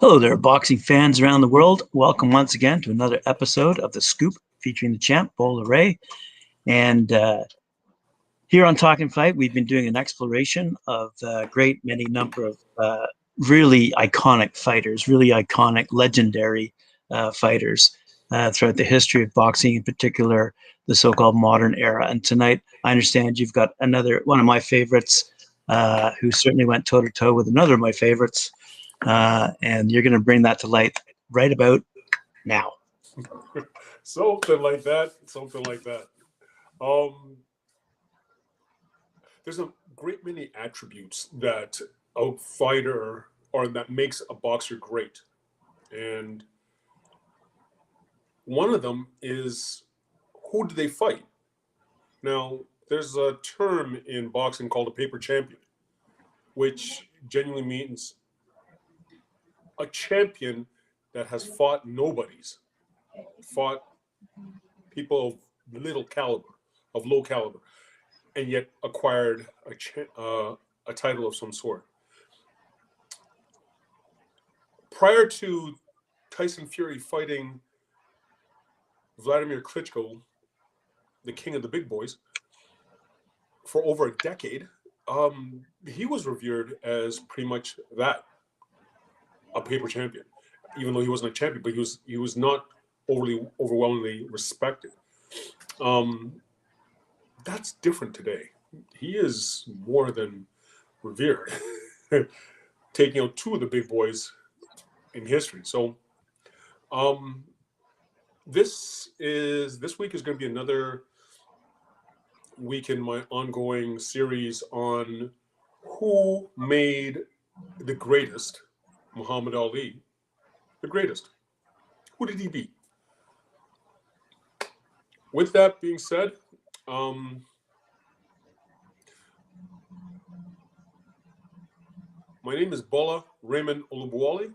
Hello there, boxing fans around the world. Welcome once again to another episode of The Scoop featuring the champ, Bola Ray. And here on Talkin Fight, we've been doing an exploration of a great many number of really iconic fighters, really iconic, legendary fighters throughout the history of boxing, in particular, the so-called modern era. And tonight, I understand you've got another one of my favorites who certainly went toe-to-toe with another of my favorites. And you're going to bring that to light right about now. Something like that. Something like that. Um, there's a great many attributes that a fighter or that makes a boxer great, and one of them is who do they fight? Now, there's a term in boxing called a paper champion, which genuinely means a champion that has fought nobodies, fought people of little caliber, of low caliber, and yet acquired a title of some sort. Prior to Tyson Fury fighting Vladimir Klitschko, the king of the big boys, for over a decade, he was revered as pretty much that, a paper champion. Even though he wasn't a champion, but he was not overwhelmingly respected. Um, that's different today. He is more than revered, taking out two of the big boys in history. So, um, this week is going to be another week in my ongoing series on who made the greatest, Muhammad Ali, the greatest. Who did he beat? With that being said, my name is Bola Raymond Olubuwale,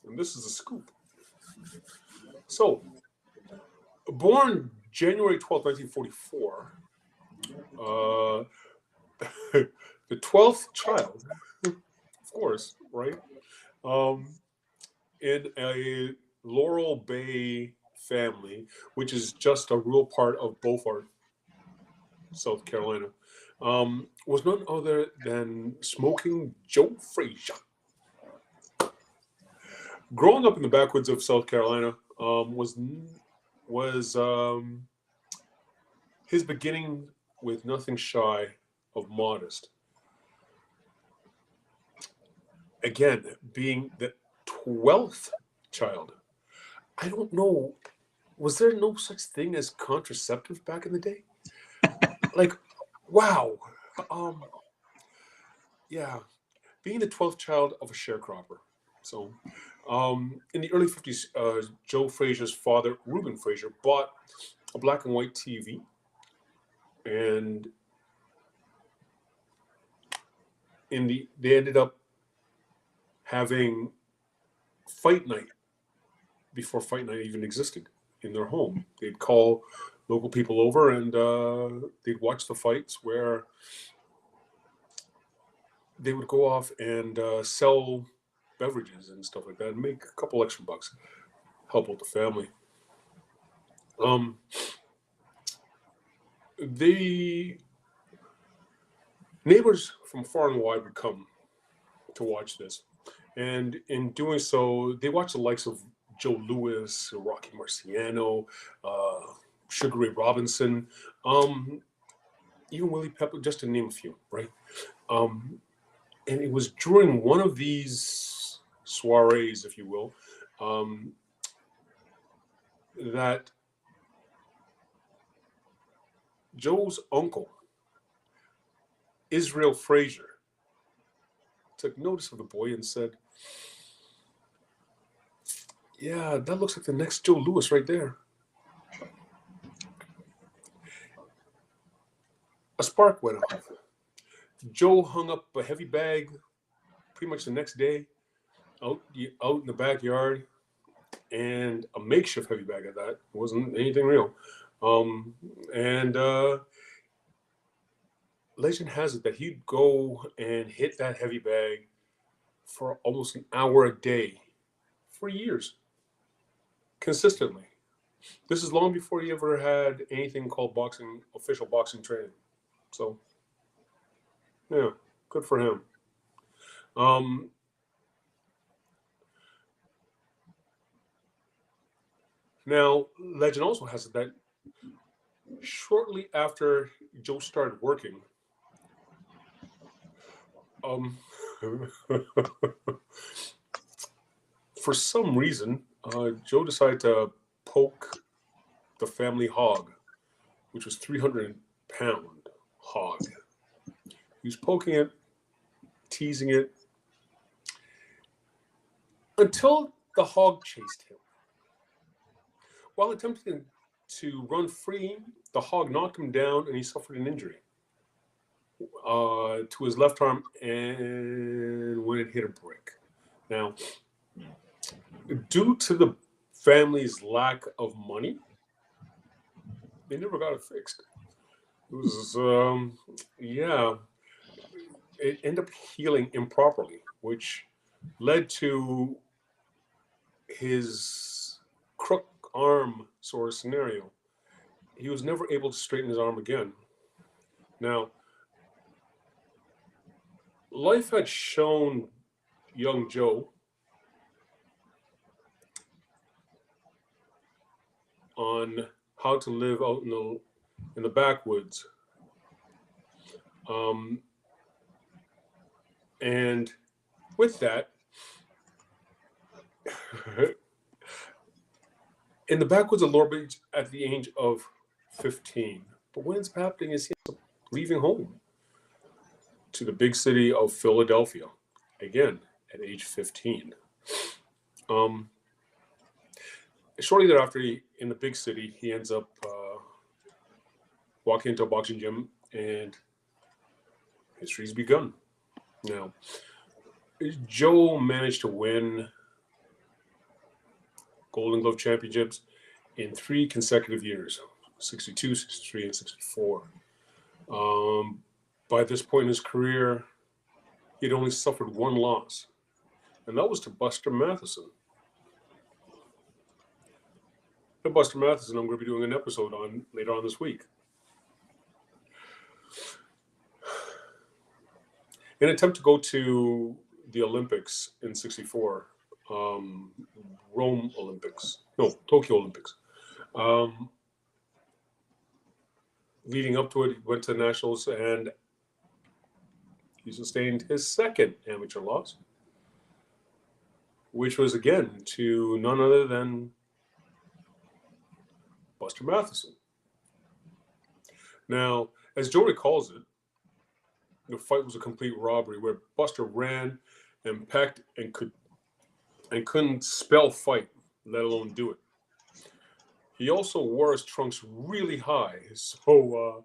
and this is The Scoop. So, born January 12th, 1944, the 12th child, of course, right, in a Laurel Bay family, which is just a real part of Beaufort, South Carolina, was none other than Smokin Joe Frazier. Growing up in the backwoods of South Carolina was his beginning with nothing shy of modest. Again, being the 12th child. I don't know. Was there no such thing as contraceptive back in the day? Like, wow. Um, yeah, being the 12th child of a sharecropper. So, in the early 50s, Joe Frazier's father, Reuben Frazier, bought a black and white TV, and they ended up having fight night before fight night even existed in their home. They'd call local people over and they'd watch the fights where they would go off and sell beverages and stuff like that and make a couple extra bucks, help out the family. Um, the neighbors from far and wide would come to watch this. And in doing so, they watched the likes of Joe Louis, Rocky Marciano, uh, Sugar Ray Robinson, um, even Willie Pepper, just to name a few, right? Um, and it was during one of these soirees, if you will, um, that Joe's uncle, Israel Frazier, took notice of the boy and said, "Yeah, that looks like the next Joe Louis right there." A spark went off. Joe hung up a heavy bag pretty much the next day out in the backyard, and a makeshift heavy bag at that. It wasn't anything real. Um, and legend has it that he'd go and hit that heavy bag for almost an hour a day for years, consistently. This is long before he ever had anything called boxing, official boxing training. So, yeah, good for him. Now, legend also has it that shortly after Joe started working, for some reason, Joe decided to poke the family hog, which was 300-pound hog. He was poking it, teasing it, until the hog chased him. While attempting to run free, the hog knocked him down and he suffered an injury to his left arm and when it hit a brick. Now, due to the family's lack of money, they never got it fixed. It was, it ended up healing improperly, which led to his crook arm sort of scenario. He was never able to straighten his arm again. Now, life had shown young Joe on how to live out in the backwoods. And with that, in the backwoods of Lord Beach at the age of 15. But what ends up happening is he's leaving home to the big city of Philadelphia, again, at age 15. Shortly thereafter, in the big city, he ends up walking into a boxing gym, and history's begun. Now, Joe managed to win Golden Glove championships in 3 consecutive years, 62, 63, and 64. By this point in his career, he'd only suffered 1 loss, and that was to Buster Matheson. And Buster Matheson, I'm going to be doing an episode on later on this week. In an attempt to go to the Olympics in 64, Tokyo Olympics. Leading up to it, he went to the Nationals and he sustained his 2nd amateur loss, which was again to none other than Buster Matheson. Now, as Joe recalls it, the fight was a complete robbery where Buster ran and pecked and couldn't spell fight, let alone do it. He also wore his trunks really high, so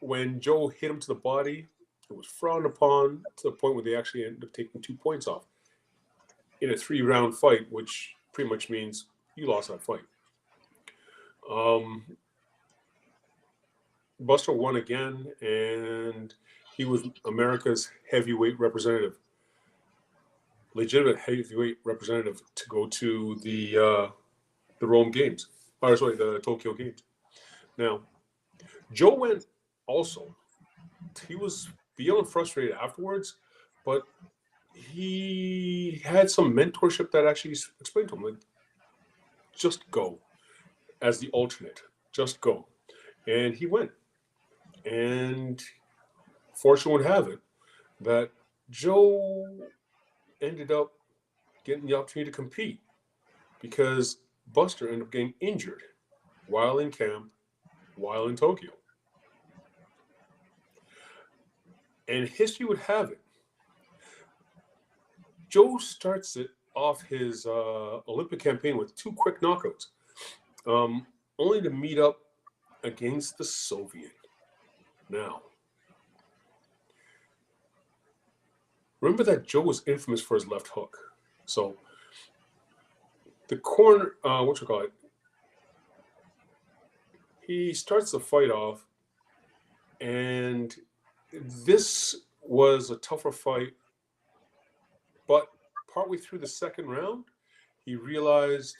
when Joe hit him to the body, it was frowned upon to the point where they actually ended up taking 2 points off in a 3-round fight, which pretty much means you lost that fight. Buster won again, and he was America's heavyweight representative, legitimate heavyweight representative to go to the Rome Games, the Tokyo Games. Now, Joe went also. He was beyond frustrated afterwards, but he had some mentorship that actually explained to him, like, just go as the alternate, just go. And he went. And fortune would have it that Joe ended up getting the opportunity to compete because Buster ended up getting injured while in camp, while in Tokyo. And history would have it, Joe starts it off his Olympic campaign with 2 quick knockouts, only to meet up against the Soviet. Now, remember that Joe was infamous for his left hook. So the corner, he starts the fight off, and this was a tougher fight, but partway through the second round, he realized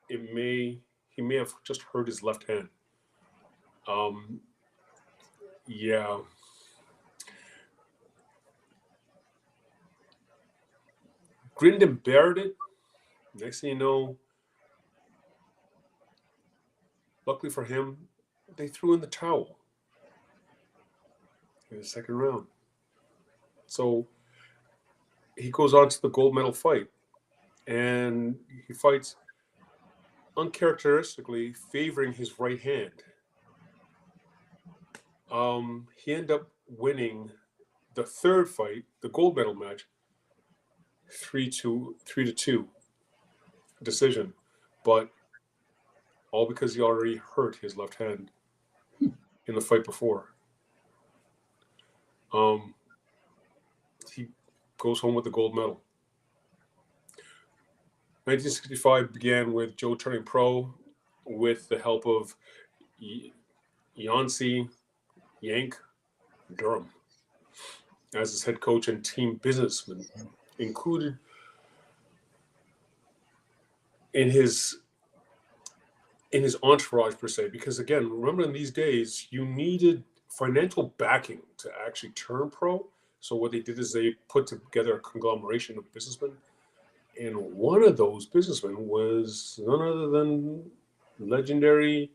he may have just hurt his left hand. Yeah. Grinned and bared it. Next thing you know, luckily for him, they threw in the towel in the second round. So he goes on to the gold medal fight, and he fights uncharacteristically favoring his right hand. He ended up winning the third fight, the gold medal match, 3-2 decision, but all because he already hurt his left hand in the fight before. He goes home with the gold medal. 1965 began with Joe turning pro with the help of Yancey Yank Durham as his head coach and team businessman, included in his entourage per se. Because again, remember in these days, you needed financial backing to actually turn pro. So what they did is they put together a conglomeration of businessmen. And one of those businessmen was none other than legendary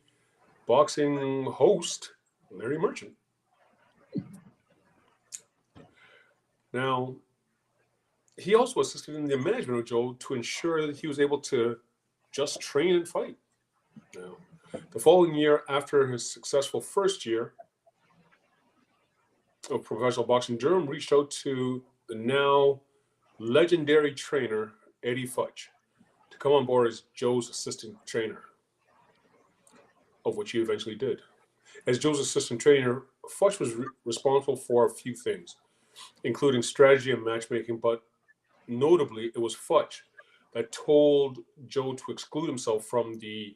boxing host Larry Merchant. Now, he also assisted in the management of Joe to ensure that he was able to just train and fight. Now, the following year, after his successful first year of professional boxing, Durham reached out to the now legendary trainer Eddie Futch to come on board as Joe's assistant trainer, of which he eventually did. As Joe's assistant trainer, Futch was responsible for a few things, including strategy and matchmaking, but notably, it was Futch that told Joe to exclude himself from the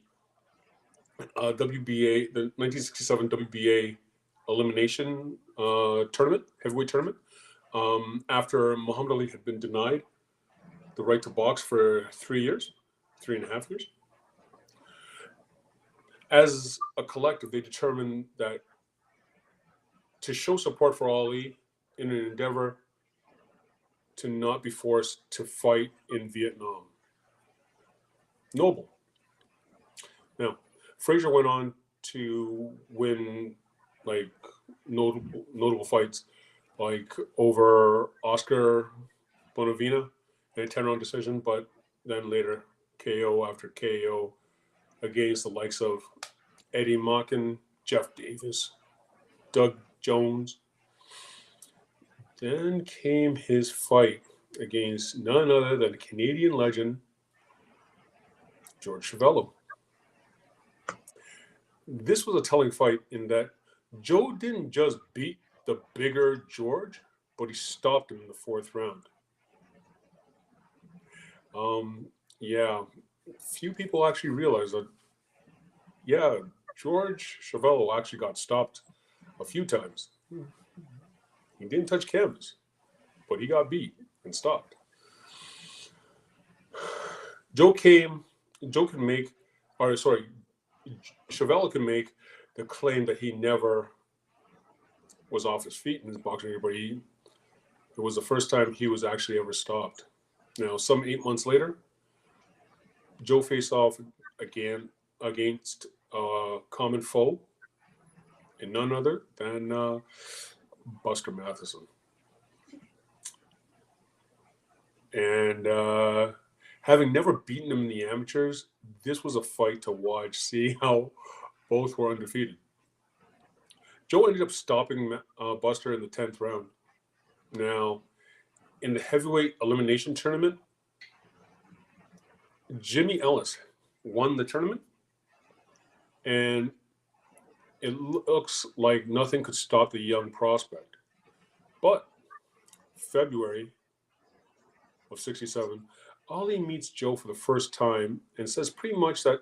WBA, the 1967 WBA elimination tournament, heavyweight tournament, after Muhammad Ali had been denied the right to box for 3 years, 3.5 years. As a collective, they determined that to show support for Ali in an endeavor to not be forced to fight in Vietnam. Noble. Now, Frazier went on to win like notable fights, like over Oscar Bonavena in a 10-round decision, but then later KO after KO against the likes of Eddie Machin, Jeff Davis, Doug Jones. Then came his fight against none other than Canadian legend George Chevello. This was a telling fight in that Joe didn't just beat the bigger George, but he stopped him in the fourth round. Yeah, few people actually realize that, yeah, George Chevello actually got stopped a few times. He didn't touch canvas, but he got beat and stopped. Chevello can make the claim that he never was off his feet in his boxing career, but it was the first time he was actually ever stopped. Now, some 8 months later, Joe faced off again against a common foe, and none other than Buster Matheson. And having never beaten him in the amateurs, this was a fight to watch, see how both were undefeated. Joe ended up stopping Buster in the 10th round. Now, in the heavyweight elimination tournament, Jimmy Ellis won the tournament, and it looks like nothing could stop the young prospect. But February of 67, Ali meets Joe for the first time and says pretty much that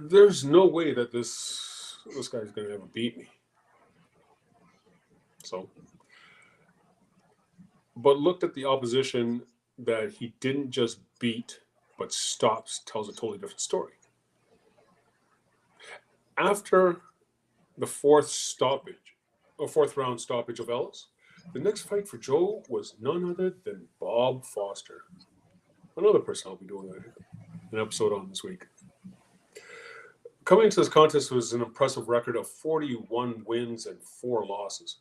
there's no way that this guy's going to ever beat me. So but looked at the opposition that he didn't just beat, but stops, tells a totally different story. After the fourth round stoppage of Ellis, the next fight for Joe was none other than Bob Foster. Another person I'll be doing an episode on this week. Coming into this contest was an impressive record of 41 wins and 4 losses.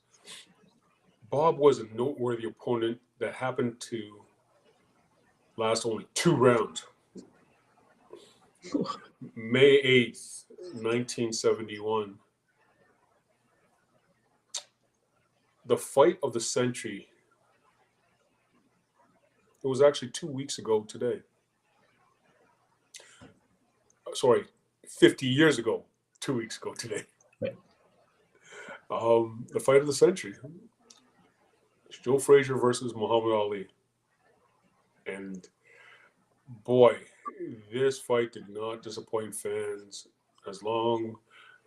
Bob was a noteworthy opponent that happened to last only 2 rounds. May 8th, 1971. The fight of the century. It was actually 2 weeks ago today. Sorry, 50 years ago, 2 weeks ago today. Right. The fight of the century. Joe Frazier versus Muhammad Ali. And boy, this fight did not disappoint fans as long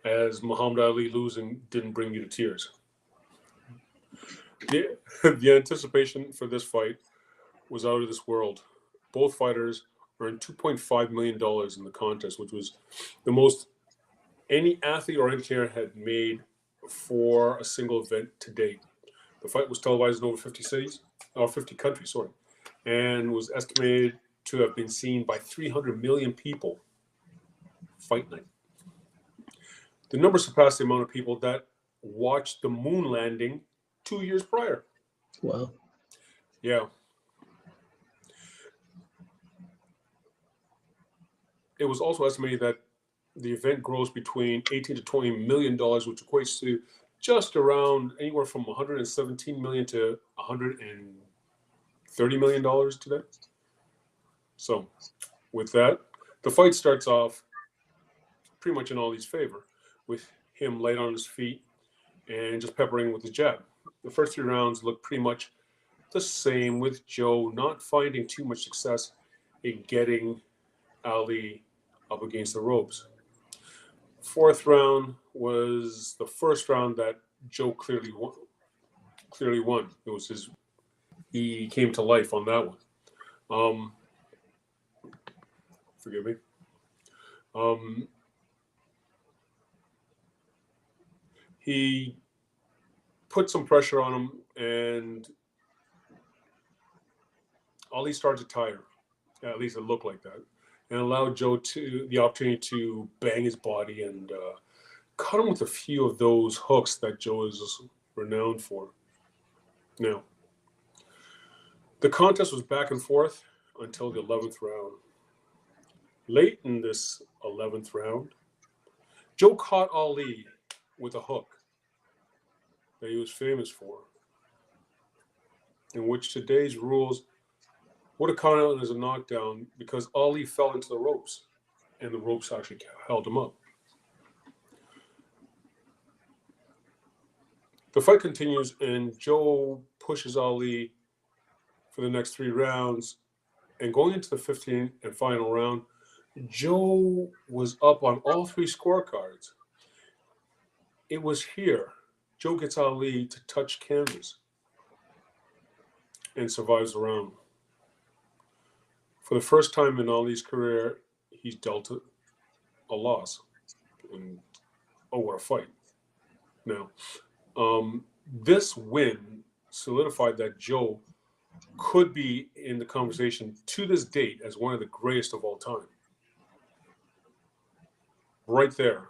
as Muhammad Ali losing didn't bring you to tears. The anticipation for this fight was out of this world. Both fighters earned $2.5 million in the contest, which was the most any athlete or entertainer had made for a single event to date. The fight was televised in over 50 countries, and was estimated to have been seen by 300 million people fight night. The number surpassed the amount of people that watched the moon landing 2 years prior. Wow. Yeah. It was also estimated that the event grossed between $18 to $20 million, which equates to just around anywhere from $117 million to $130 million today. So with that, the fight starts off pretty much in Ali's favor, with him light on his feet and just peppering with his jab. The first 3 rounds looked pretty much the same, with Joe not finding too much success in getting Ali up against the ropes. 4th round was the first round that Joe clearly won. It was he came to life on that one. Forgive me. He put some pressure on him, and Ali started to tire. At least it looked like that, and allowed Joe the opportunity to bang his body and cut him with a few of those hooks that Joe is renowned for. Now, the contest was back and forth until the 11th round. Late in this 11th round, Joe caught Ali with a hook that he was famous for, in which today's rules would have counted as a knockdown because Ali fell into the ropes, and the ropes actually held him up. The fight continues, and Joe pushes Ali for the next 3 rounds, and going into the 15th and final round, Joe was up on all 3 scorecards. It was here Joe gets Ali to touch canvas and survives the round. For the first time in Ali's career, he's dealt a loss. And what a fight. Now, this win solidified that Joe could be in the conversation to this date as one of the greatest of all time. Right there.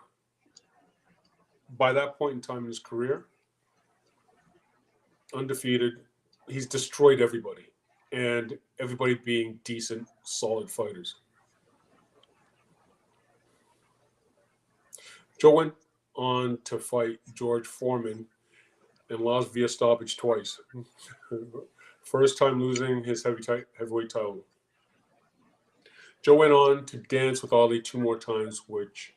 By that point in time in his career, undefeated, he's destroyed everybody, and everybody being decent, solid fighters. Joe went on to fight George Foreman and lost via stoppage twice. First time losing his heavyweight title. Joe went on to dance with Ali 2 more times, which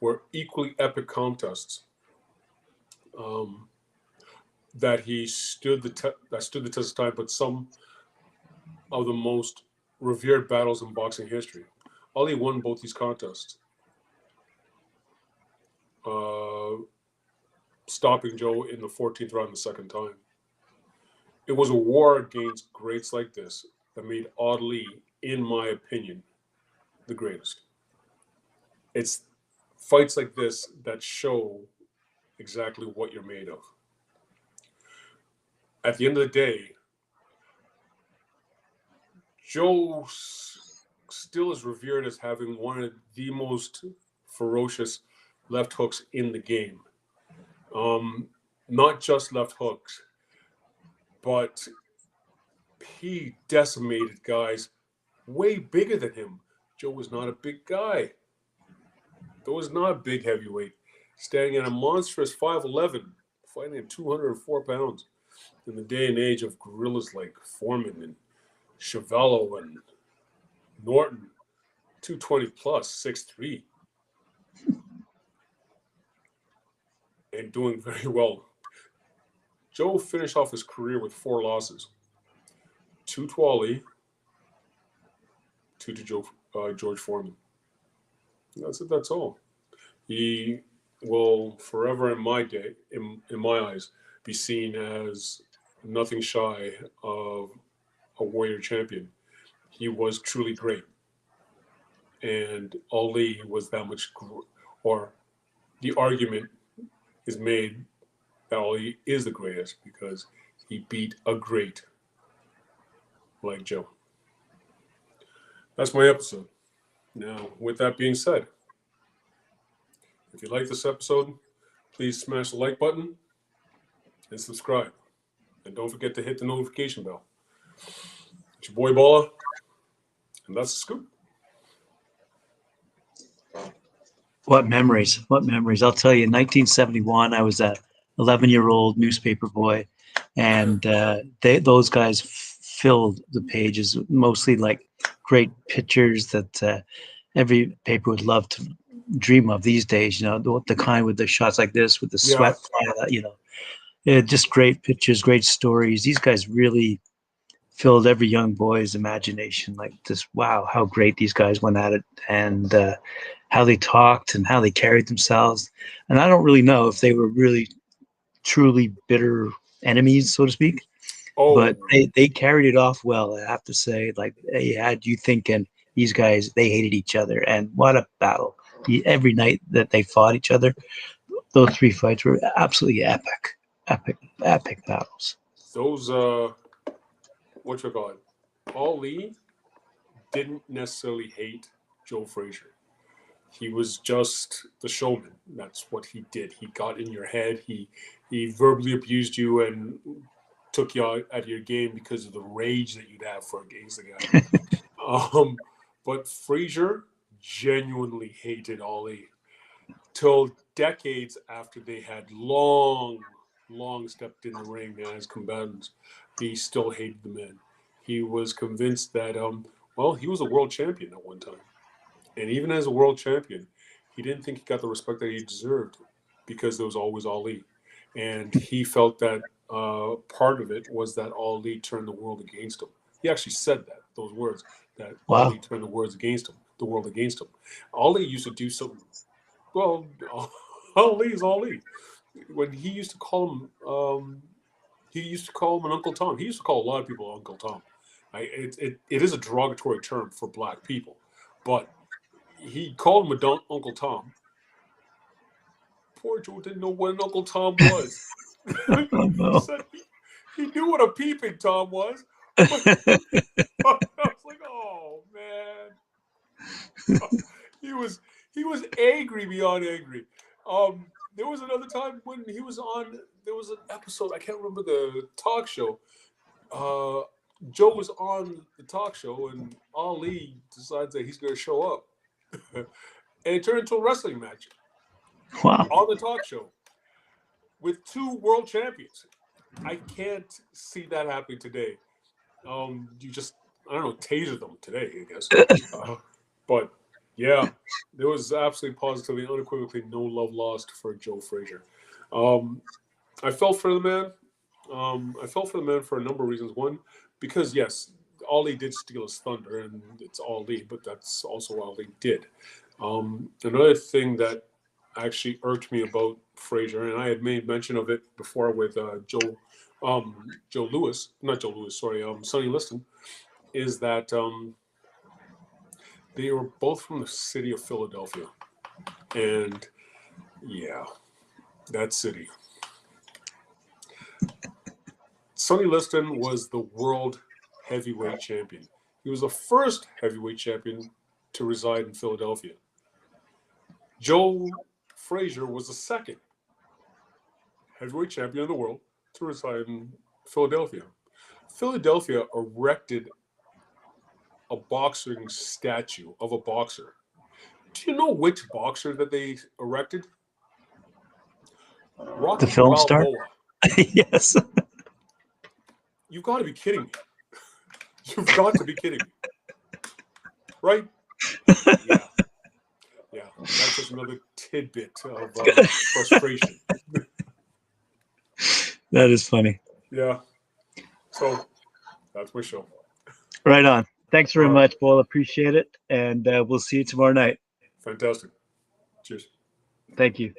were equally epic contests. That he stood the test of time, but some of the most revered battles in boxing history. Ali won both these contests, stopping Joe in the 14th round the second time. It was a war against greats like this that made Ali, in my opinion, the greatest. It's fights like this that show exactly what you're made of. At the end of the day, Joe still is revered as having one of the most ferocious left hooks in the game. Not just left hooks, but he decimated guys way bigger than him. Joe was not a big guy. Joe was not a big heavyweight, standing at a monstrous 5'11", fighting at 204 pounds in the day and age of gorillas like Foreman and Chevello and Norton, 220 plus, 6'3", and doing very well. Joe finished off his career with 4 losses: 2 to Ali, 2 to George Foreman. That's it. That's all. He will forever, in my eyes, be seen as nothing shy of a warrior champion. He was truly great, and Ali was that much, or the argument is made that Ali is the greatest because he beat a great like Joe. That's my episode. Now, with that being said, if you like this episode, please smash the like button and subscribe. And don't forget to hit the notification bell. It's your boy Bola, and that's the scoop. What memories? What memories? I'll tell you, in 1971, I was a 11-year-old newspaper boy, and those guys filled the pages, mostly like great pictures that every paper would love to dream of these days. You know, the kind with the shots like this, with the sweat flying out, you know. Just great pictures, great stories. These guys really filled every young boy's imagination. Like, just wow, how great these guys went at it, and how they talked and how they carried themselves. And I don't really know if they were really truly bitter enemies, so to speak. Oh, But they carried it off well, I have to say. Like, they had you thinking these guys, they hated each other. And what a battle. Every night that they fought each other, those 3 fights were absolutely epic, epic battles. those what you call it? Ali didn't necessarily hate Joe Frazier. He was just the showman. That's what he did. He got in your head. He verbally abused you and took you out of your game because of the rage that you'd have for against the guy. But Frazier genuinely hated Ali till decades after they had long stepped in the ring as combatants. He still hated the man. He was convinced that he was a world champion at one time. And even as a world champion, he didn't think he got the respect that he deserved because there was always Ali. And he felt that part of it was that Ali turned the world against him. He actually said those words, that Wow. Ali turned the world against him. Ali used to do something. Well, Ali is Ali. When he used to call him, an Uncle Tom. He used to call a lot of people Uncle Tom. It is a derogatory term for black people, but he called him Uncle Tom. Poor Joe didn't know what an Uncle Tom was. He said he knew what a peeping Tom was. I was like, oh man. He was angry beyond angry. There was another time when he was on. There was an episode. I can't remember the talk show. Joe was on the talk show, and Ali decides that he's going to show up, and it turned into a wrestling match. Wow. On the talk show with 2 world champions. I can't see that happening today. You just, I don't know, taser them today, I guess. But yeah, there was absolutely, positively, unequivocally no love lost for Joe Frazier. I felt for the man. I felt for the man for a number of reasons. One, because yes, Ali did steal his thunder, and it's Ali, but that's also what Ali did. Another thing that actually irked me about Frazier, and I had made mention of it before with Joe Sonny Liston, is that they were both from the city of Philadelphia. And yeah, that city. Sonny Liston was the world heavyweight champion. He was the first heavyweight champion to reside in Philadelphia. Joe Frazier was the second heavyweight champion of the world to reside in Philadelphia. Philadelphia erected a boxing statue of a boxer. Do you know which boxer that they erected? Rocky The film Balboa. star? Yes. You've got to be kidding me. You've got to be kidding me. Right? Yeah. Yeah. That's just another tidbit of frustration. That is funny. Yeah. So that's my show. Right on. Thanks very much, Bola. Appreciate it. And we'll see you tomorrow night. Fantastic. Cheers. Thank you.